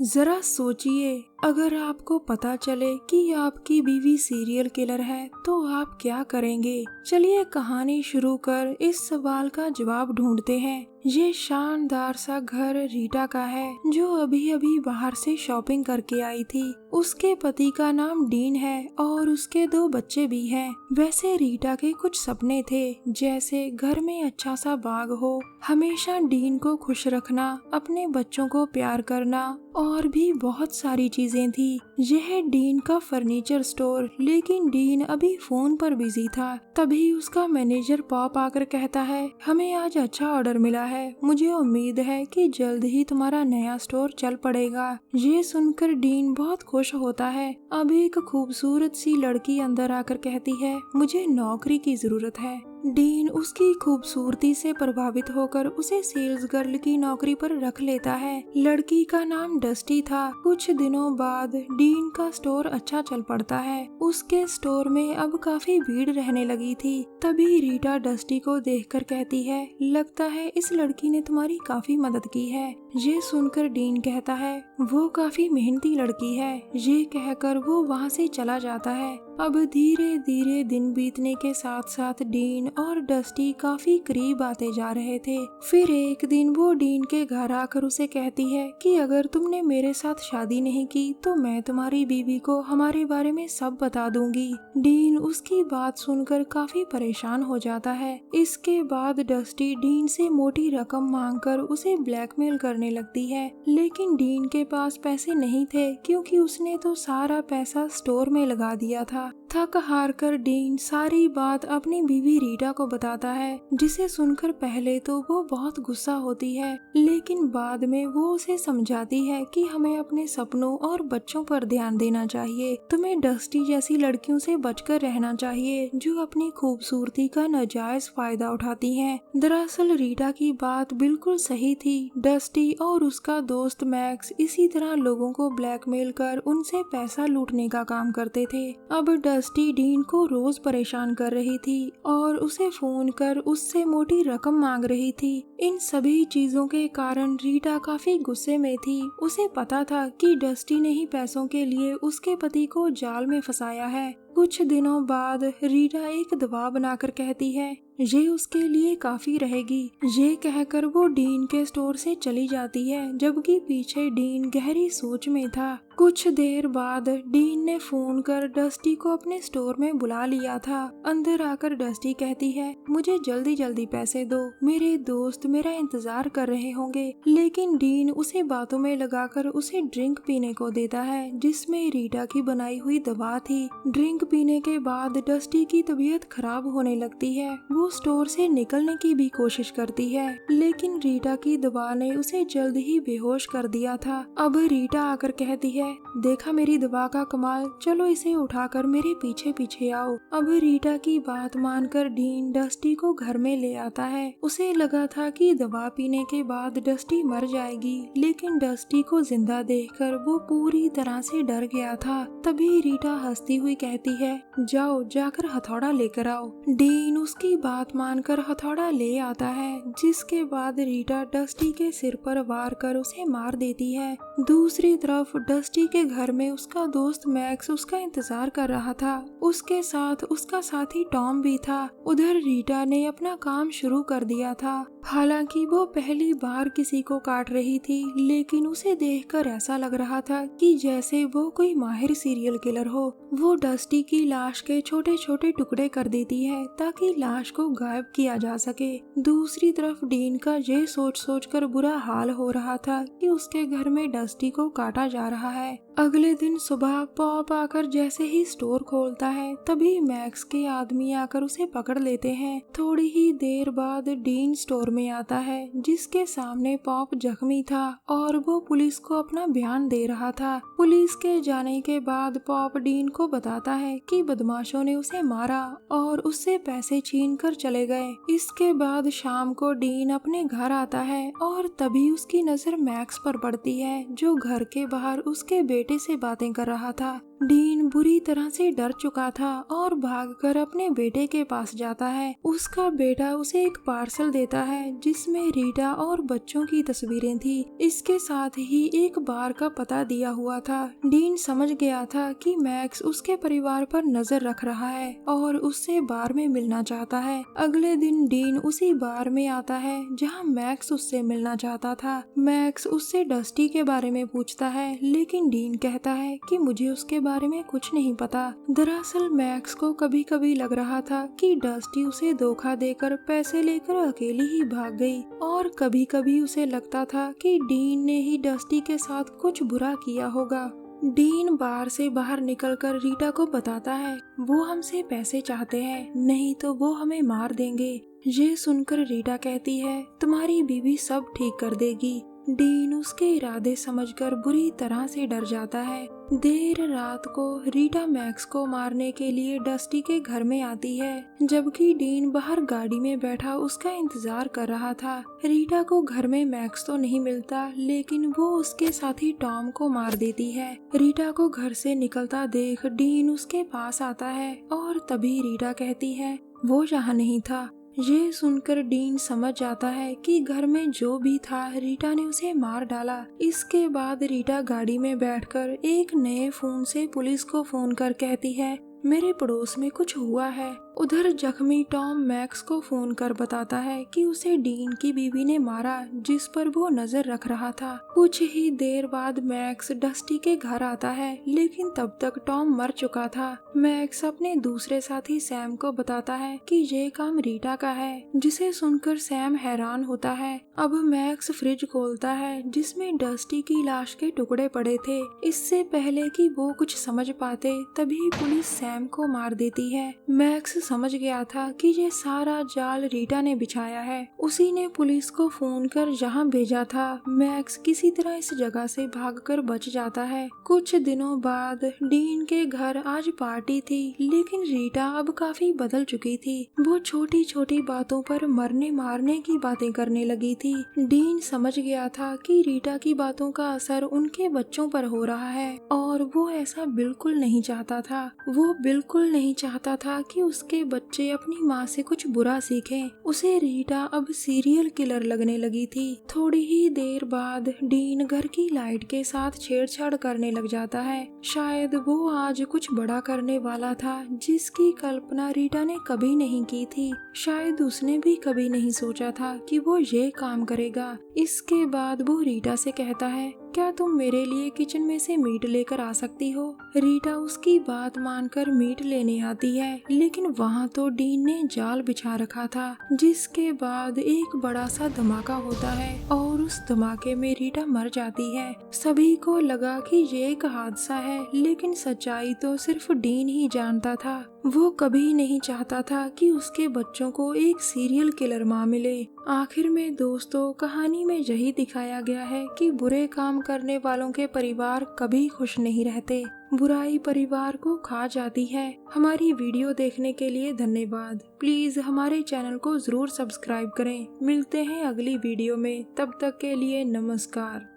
जरा सोचिए, अगर आपको पता चले कि आपकी बीवी सीरियल किलर है तो आप क्या करेंगे। चलिए कहानी शुरू कर इस सवाल का जवाब ढूंढते हैं। ये शानदार सा घर रीटा का है, जो अभी अभी बाहर से शॉपिंग करके आई थी। उसके पति का नाम डीन है और उसके 2 बच्चे भी हैं। वैसे रीटा के कुछ सपने थे, जैसे घर में अच्छा सा बाग हो, हमेशा डीन को खुश रखना, अपने बच्चों को प्यार करना और भी बहुत सारी चीजें थी। यह डीन का फर्नीचर स्टोर, लेकिन डीन अभी फोन पर बिजी था। तभी उसका मैनेजर पॉप आकर कहता है, हमें आज अच्छा ऑर्डर मिला है, मुझे उम्मीद है कि जल्द ही तुम्हारा नया स्टोर चल पड़ेगा। ये सुनकर डीन बहुत खुश होता है। अब एक खूबसूरत सी लड़की अंदर आकर कहती है, मुझे नौकरी की जरूरत है। डीन उसकी खूबसूरती से प्रभावित होकर उसे सेल्स गर्ल की नौकरी पर रख लेता है। लड़की का नाम डस्टी था। कुछ दिनों बाद डीन का स्टोर अच्छा चल पड़ता है। उसके स्टोर में अब काफी भीड़ रहने लगी थी। तभी रीटा डस्टी को देखकर कहती है, लगता है इस लड़की ने तुम्हारी काफी मदद की है। ये सुनकर डीन कहता है, वो काफी मेहनती लड़की है। ये कहकर वो वहाँ से चला जाता है। अब धीरे धीरे दिन बीतने के साथ साथ डीन और डस्टी काफी करीब आते जा रहे थे। फिर एक दिन वो डीन के घर आकर उसे कहती है कि अगर तुमने मेरे साथ शादी नहीं की तो मैं तुम्हारी बीवी को हमारे बारे में सब बता दूंगी। डीन उसकी बात सुनकर काफी परेशान हो जाता है। इसके बाद डस्टी डीन से मोटी रकम मांगकर उसे ब्लैकमेल करने लगती है, लेकिन डीन के पास पैसे नहीं थे, क्योंकि उसने तो सारा पैसा स्टोर में लगा दिया था। थक हार कर डीन सारी बात अपनी बीवी रीटा को बताता है, जिसे सुनकर पहले तो वो बहुत गुस्सा होती है, लेकिन बाद में वो उसे समझाती है कि हमें अपने सपनों और बच्चों पर ध्यान देना चाहिए। तुम्हें डस्टी जैसी लड़कियों से बचकर रहना चाहिए, जो अपनी खूबसूरती का नाजायज फायदा उठाती हैं। दरअसल रीटा की बात बिल्कुल सही थी। डस्टी और उसका दोस्त मैक्स इसी तरह लोगों को ब्लैकमेल कर उनसे पैसा लूटने का काम करते थे। अब डस्टी डीन को रोज परेशान कर रही थी और उसे फोन कर उससे मोटी रकम मांग रही थी। इन सभी चीजों के कारण रीटा काफी गुस्से में थी। उसे पता था कि डस्टी ने ही पैसों के लिए उसके पति को जाल में फंसाया है। कुछ दिनों बाद रीटा एक दवा बनाकर कहती है, ये उसके लिए काफी रहेगी। ये कहकर वो डीन के स्टोर से चली जाती है, जबकि पीछे डीन गहरी सोच में था। कुछ देर बाद डीन ने फोन कर डस्टी को अपने स्टोर में बुला लिया था। अंदर आकर डस्टी कहती है, मुझे जल्दी जल्दी पैसे दो, मेरे दोस्त मेरा इंतजार कर रहे होंगे। लेकिन डीन उसे बातों में लगाकर उसे ड्रिंक पीने को देता है, जिसमें रीटा की बनाई हुई दवा थी। ड्रिंक पीने के बाद डस्टी की तबीयत खराब होने लगती है। वो स्टोर से निकलने की भी कोशिश करती है, लेकिन रीटा की दवा ने उसे जल्द ही बेहोश कर दिया था। अब रीटा आकर कहती है, देखा मेरी दवा का कमाल, चलो इसे उठाकर मेरे पीछे पीछे आओ। अब रीटा की बात मानकर डीन डस्टी को घर में ले आता है। उसे लगा था कि दवा पीने के बाद डस्टी मर जाएगी, लेकिन डस्टी को जिंदा देखकर वो पूरी तरह से डर गया था। तभी रीटा हंसती हुई कहती है, जाओ जाकर हथौड़ा लेकर आओ। डीन उसकी बात मानकर हथौड़ा ले आता है, जिसके बाद रीटा डस्टी के सिर पर वार कर उसे मार देती है। दूसरी तरफ डस्टी के घर में उसका दोस्त मैक्स उसका इंतजार कर रहा था। उसके साथ उसका साथी टॉम भी था। उधर रीटा ने अपना काम शुरू कर दिया था। हालांकि वो पहली बार किसी को काट रही थी, लेकिन उसे देखकर ऐसा लग रहा था कि जैसे वो कोई माहिर सीरियल किलर हो। वो डस्टी की लाश के छोटे छोटे टुकड़े कर देती है, ताकि लाश को गायब किया जा सके। दूसरी तरफ डीन का ये सोच कर बुरा हाल हो रहा था कि उसके घर में डस्टी को काटा जा रहा है। अगले दिन सुबह पॉप आकर जैसे ही स्टोर खोलता है, तभी मैक्स के आदमी आकर उसे पकड़ लेते हैं। थोड़ी ही देर बाद डीन स्टोर में आता है, जिसके सामने पॉप जख्मी था और वो पुलिस को अपना बयान दे रहा था। पुलिस के जाने के बाद पॉप डीन को बताता है कि बदमाशों ने उसे मारा और उससे पैसे छीन कर चले गए। इसके बाद शाम को डीन अपने घर आता है और तभी उसकी नजर मैक्स पर पड़ती है, जो घर के बाहर उसके बेटे से बातें कर रहा था। डीन बुरी तरह से डर चुका था और भागकर अपने बेटे के पास जाता है। उसका बेटा उसे एक पार्सल देता है जिसमें रीटा और बच्चों की तस्वीरें थी। इसके साथ ही एक बार का पता दिया हुआ था। डीन समझ गया था कि मैक्स उसके परिवार पर नजर रख रहा है और उससे बार में मिलना चाहता है। अगले दिन डीन उसी बार में आता है जहां मैक्स उससे मिलना चाहता था। मैक्स उससे डस्टी के बारे में पूछता है, लेकिन डीन कहता है कि मुझे उसके बारे में कुछ नहीं पता। दरअसल मैक्स को कभी कभी लग रहा था कि डस्टी उसे धोखा देकर पैसे लेकर अकेली ही भाग गई, और कभी कभी उसे लगता था कि डीन ने ही डस्टी के साथ कुछ बुरा किया होगा। डीन बार से बाहर निकलकर रीटा को बताता है वो हमसे पैसे चाहते हैं, नहीं तो वो हमें मार देंगे। ये सुनकर रीटा कहती है तुम्हारी बीवी सब ठीक कर देगी। डीन उसके इरादे समझकर बुरी तरह से डर जाता है। देर रात को रीटा मैक्स को मारने के लिए डस्टी के घर में आती है, जबकि डीन बाहर गाड़ी में बैठा उसका इंतजार कर रहा था। रीटा को घर में मैक्स तो नहीं मिलता, लेकिन वो उसके साथी टॉम को मार देती है। रीटा को घर से निकलता देख डीन उसके पास आता है और तभी रीटा कहती है वो यहाँ नहीं था। ये सुनकर डीन समझ जाता है कि घर में जो भी था रीटा ने उसे मार डाला। इसके बाद रीटा गाड़ी में बैठकर एक नए फोन से पुलिस को फोन कर कहती है मेरे पड़ोस में कुछ हुआ है। उधर जख्मी टॉम मैक्स को फोन कर बताता है कि उसे डीन की बीवी ने मारा जिस पर वो नजर रख रहा था। कुछ ही देर बाद मैक्स डस्टी के घर आता है, लेकिन तब तक टॉम मर चुका था। मैक्स अपने दूसरे साथी सैम को बताता है कि ये काम रीटा का है, जिसे सुनकर सैम हैरान होता है। अब मैक्स फ्रिज खोलता है जिसमें डस्टी की लाश के टुकड़े पड़े थे। इससे पहले कि वो कुछ समझ पाते तभी पुलिस सैम को मार देती है। मैक्स समझ गया था कि ये सारा जाल रीटा ने बिछाया है। उसी ने पुलिस को फोन कर यहाँ भेजा था। मैक्स किसी तरह इस जगह से भागकर बच जाता है। कुछ दिनों बाद डीन के घर आज पार्टी थी, लेकिन रीटा अब काफी बदल चुकी थी। वो छोटी छोटी बातों पर मरने मारने की बातें करने लगी थी। डीन समझ गया था कि रीटा की बातों का असर उनके बच्चों पर हो रहा है, और वो ऐसा बिल्कुल नहीं चाहता था। वो बिल्कुल नहीं चाहता था कि उसके बच्चे अपनी माँ से कुछ बुरा सीखें। उसे रीटा अब सीरियल किलर लगने लगी थी। थोड़ी ही देर बाद डीन घर की लाइट के साथ छेड़छाड़ करने लग जाता है। शायद वो आज कुछ बड़ा करने वाला था जिसकी कल्पना रीटा ने कभी नहीं की थी। शायद उसने भी कभी नहीं सोचा था कि वो ये काम करेगा। इसके बाद वो रीटा से कहता है क्या तुम मेरे लिए किचन में से मीट लेकर आ सकती हो। रीटा उसकी बात मानकर मीट लेने आती है, लेकिन वहाँ तो डीन ने जाल बिछा रखा था। जिसके बाद एक बड़ा सा धमाका होता है और उस धमाके में रीटा मर जाती है। सभी को लगा कि ये एक हादसा है, लेकिन सच्चाई तो सिर्फ डीन ही जानता था। वो कभी नहीं चाहता था कि उसके बच्चों को एक सीरियल किलर माँ मिले। आखिर में दोस्तों, कहानी में यही दिखाया गया है कि बुरे काम करने वालों के परिवार कभी खुश नहीं रहते। बुराई परिवार को खा जाती है। हमारी वीडियो देखने के लिए धन्यवाद। प्लीज हमारे चैनल को जरूर सब्सक्राइब करें। मिलते हैं अगली वीडियो में, तब तक के लिए नमस्कार।